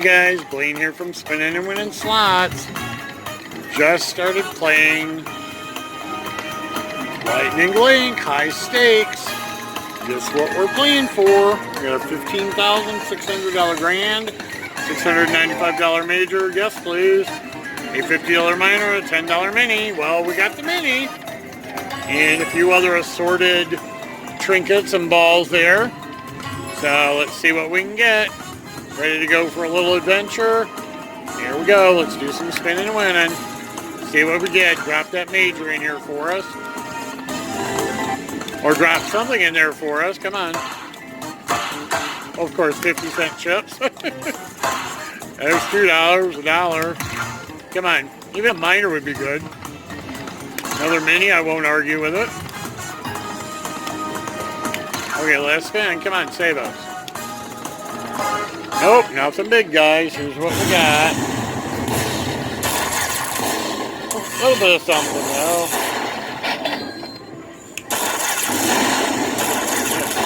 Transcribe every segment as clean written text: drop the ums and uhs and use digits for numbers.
Hi guys, Blaine here from Spinning and Winning Slots. Just started playing Lightning Link, high stakes. Guess what we're playing for? We got a $15,600 grand, $695 major, guess please. A $50 minor, a $10 mini. Well, we got the mini. And a few other assorted trinkets and balls there. So let's see what we can get. Ready to go for a little adventure? Here we go. Let's do some spinning and winning. See what we get. Drop that major in here for us. Or drop something in there for us. Come on. Of course, 50-cent chips. There's $2, a dollar. Come on. Even a minor would be good. Another mini. I won't argue with it. Okay, last spin. Come on, save us. Nope, nothing big, guys. Here's what we got. A little bit of something, though.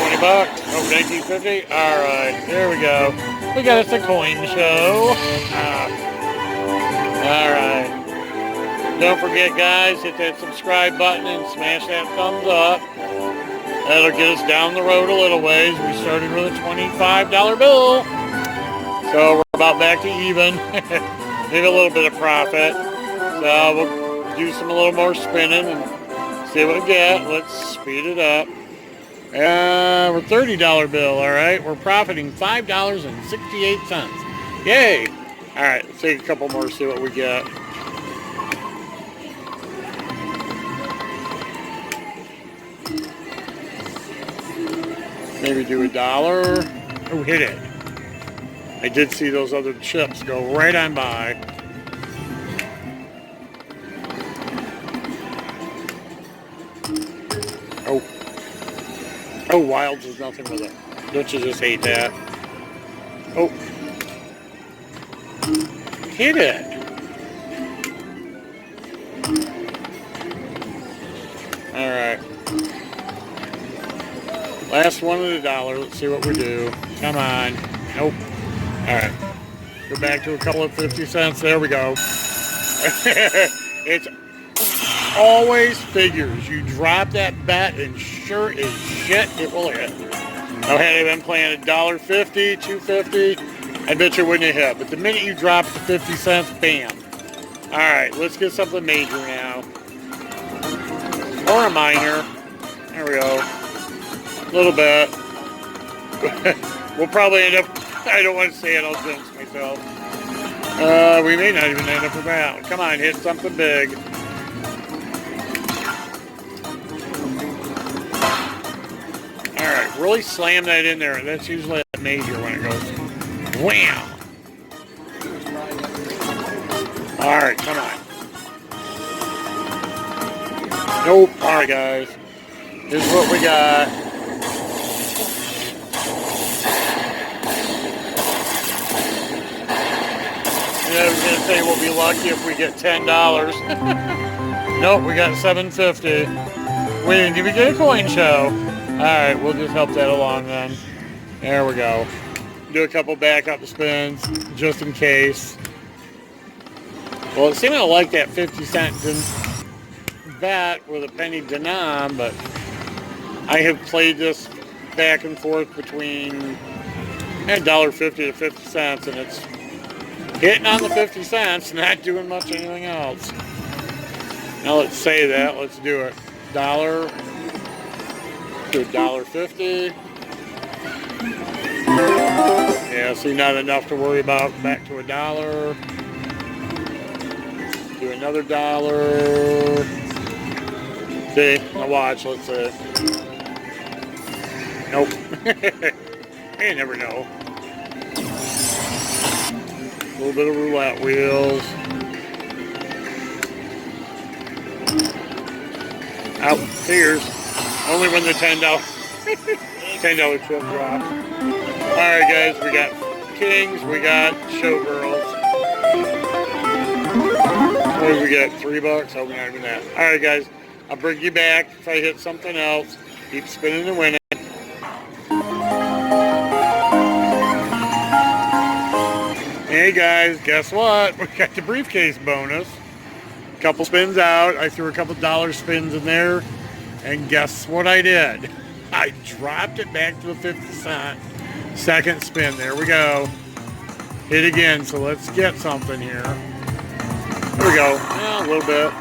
$20. Oh, 1950. All right, there we go. We got us a coin show. All right. Don't forget, guys, hit that subscribe button and smash that thumbs up. That'll get us down the road a little ways. We started with a $25 bill. So we're about back to even. Maybe a little bit of profit. So we'll do a little more spinning and see what we get. Let's speed it up. We're $30 bill, all right? We're profiting $5.68. Yay! All right, let's take a couple more, see what we get. Maybe do $1. Oh, hit it. I did see those other chips go right on by. Oh. Oh, Wilds is nothing with it. Don't you just hate that? Oh. Hit it. All right. Last one at $1. Let's see what we do. Come on. Nope. All right. Go back to a couple of 50 cents. There we go. It's always figures. You drop that bet and sure as shit it will hit. Now, had I been playing $1.50, $2.50, I bet you wouldn't have hit. But the minute you drop the 50 cents, bam. All right. Let's get something major now. Or a minor. There we go. A little bit. We'll probably end up, I don't want to say it, I'll jinx myself. We may not even end up with that. Come on, hit something big. Alright, really slam that in there. That's usually a major when it goes wham. Alright, come on. Nope. Alright, guys. This is what we got. I was going to say we'll be lucky if we get $10. Nope, we got $7.50. Wait, did we get a coin show? Alright, we'll just help that along then. There we go. Do a couple backup spins, just in case. Well, it seemed to like that 50-cent bet with a penny denom, but I have played this back and forth between $1.50 to 50 cents, and it's hitting on the 50 cents, not doing much anything else. Now let's say that. Let's do it. $1 to $1.50. Yeah, see, not enough to worry about. Back to $1. Do another $1. See, now watch. Let's see. Nope. You never know. A little bit of roulette wheels. Out. Figures. Only when the $10 chip drops. Alright guys, we got kings, we got showgirls. What did we get? $3? Oh, we're not even that. Alright guys, I'll bring you back if I hit something else. Keep spinning and winning. Hey guys, guess what? We got the briefcase bonus. Couple spins out. I threw a couple dollar spins in there. And guess what I did? I dropped it back to a 50 cent. Second spin. There we go. Hit again. So let's get something here. There we go. Yeah, a little bit.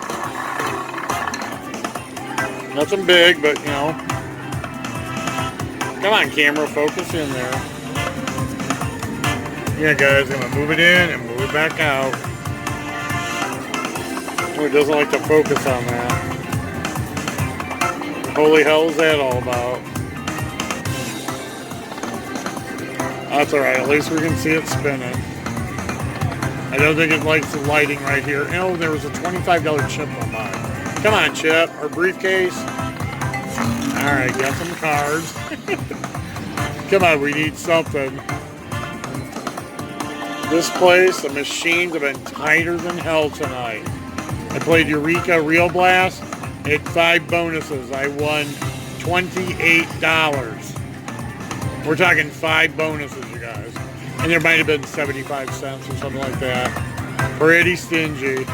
Nothing big, but you know. Come on, camera. Focus in there. Yeah, guys. I'm going to move it in and move it back out. Oh, it doesn't like to focus on that. Holy hell is that all about? That's alright, at least we can see it spinning. I don't think it likes the lighting right here. Oh, there was a $25 chip on mine. Come on, Chip, our briefcase. Alright, got some cards. Come on, we need something. This place, the machines have been tighter than hell tonight. I played Eureka Real Blast. Hit 5 bonuses. I won $28. We're talking 5 bonuses, you guys. And there might have been 75 cents or something like that. Pretty stingy.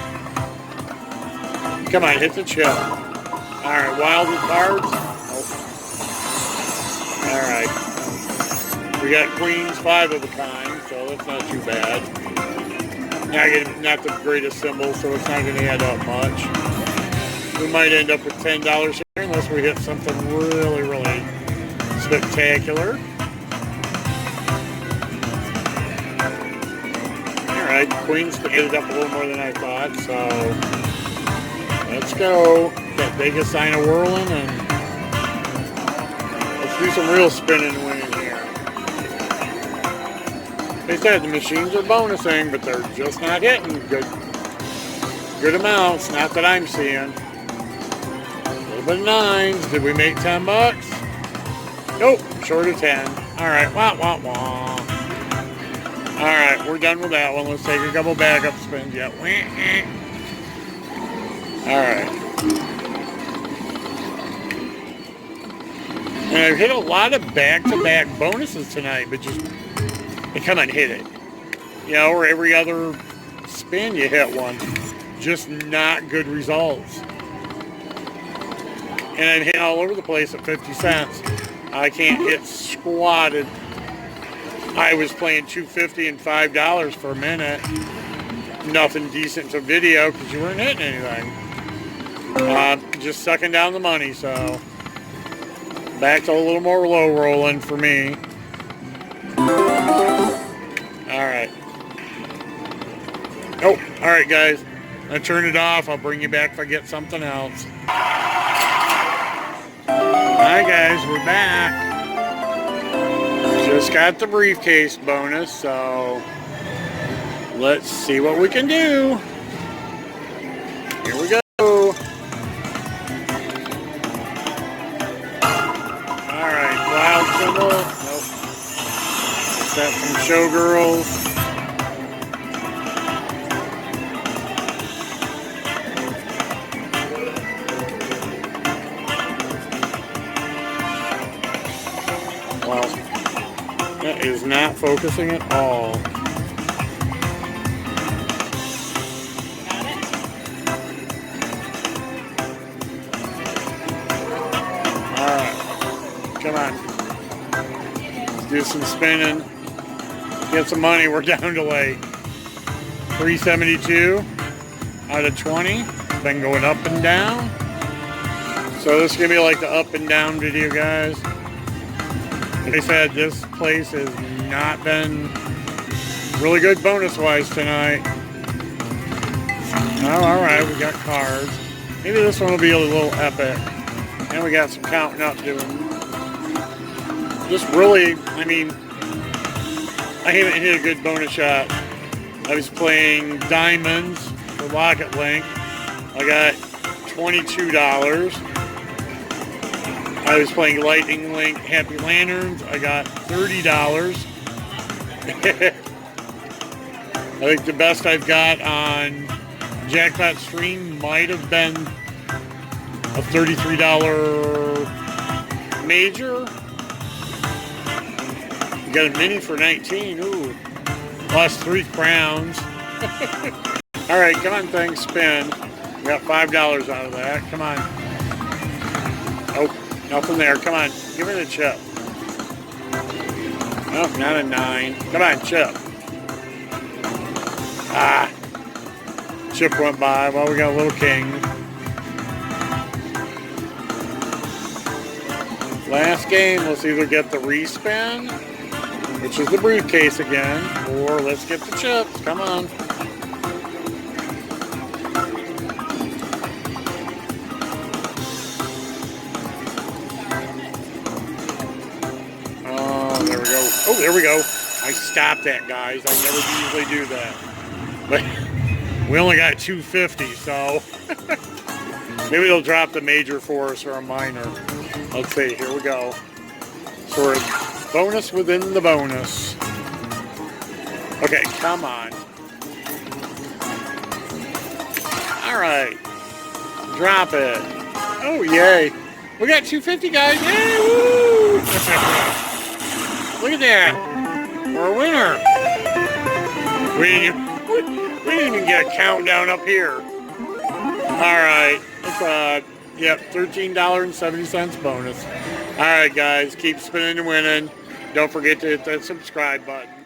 Come on, hit the chip. Alright, wild cards. Oh. Alright. We got queens, 5 of a kind, so that's not too bad. Not the greatest symbol, so it's not going to add up much. We might end up with $10 here unless we hit something really, really spectacular. Alright, Queen's ended up a little more than I thought, so let's go. That Vegas sign of whirling, and let's do some real spinning and winning here. They said the machines are bonusing, but they're just not hitting good amounts, not that I'm seeing. A little bit of 9s. Did we make 10 bucks? Nope, short of 10. Alright, wah, wah, wah. Alright, we're done with that one. Let's take a couple backup spins yet. Alright. And I've hit a lot of back-to-back bonuses tonight, but just, they come and hit it. You know, or every other spin you hit one. Just not good results. And I'm hitting all over the place at 50 cents. I can't hit squatted. I was playing $2.50 and $5 for a minute. Nothing decent to video because you weren't hitting anything. Just sucking down the money, so back to a little more low rolling for me. Alright. Oh, alright guys. I turn it off. I'll bring you back if I get something else. Hi guys, we're back. Just got the briefcase bonus, so let's see what we can do. Here we go. Alright, wild symbol. Nope. Is that from Showgirls? Well, that is not focusing at all. Alright. Come on. Let's do some spinning. Get some money. We're down to like 372 out of 20. Been going up and down. So this is going to be like the up and down video, guys. Like I said, this place has not been really good bonus-wise tonight. Oh, alright, we got cards. Maybe this one will be a little epic. And we got some counting up doing. Just really, I mean, I haven't hit a good bonus shot. I was playing Diamonds for Rocket Link. I got $22. I was playing Lightning Link Happy Lanterns. I got $30. I think the best I've got on Jackpot Stream might have been a $33 major. You got a mini for 19. Ooh. Lost 3 crowns. All right, come on, thing, spin. We got $5 out of that. Come on. Oh, nothing there. Come on, give me the chip. Oh, not a 9. Come on, chip. Ah. Chip went by. Well, we got a little king. Last game, let's either get the respin, which is the briefcase again, or let's get the chips. Come on. Oh, there we go. Oh, there we go. I stopped that, guys. I never usually do that. But we only got 250, so maybe they'll drop the major for us or a minor. Let's see, here we go. So we're bonus within the bonus. Okay, come on. All right, drop it. Oh, yay. We got 250, guys. Yay, woo! Look at that. We're a winner. We didn't even get a countdown up here. All right, it's yep, $13.70 bonus. All right, guys, keep spinning and winning. Don't forget to hit that subscribe button.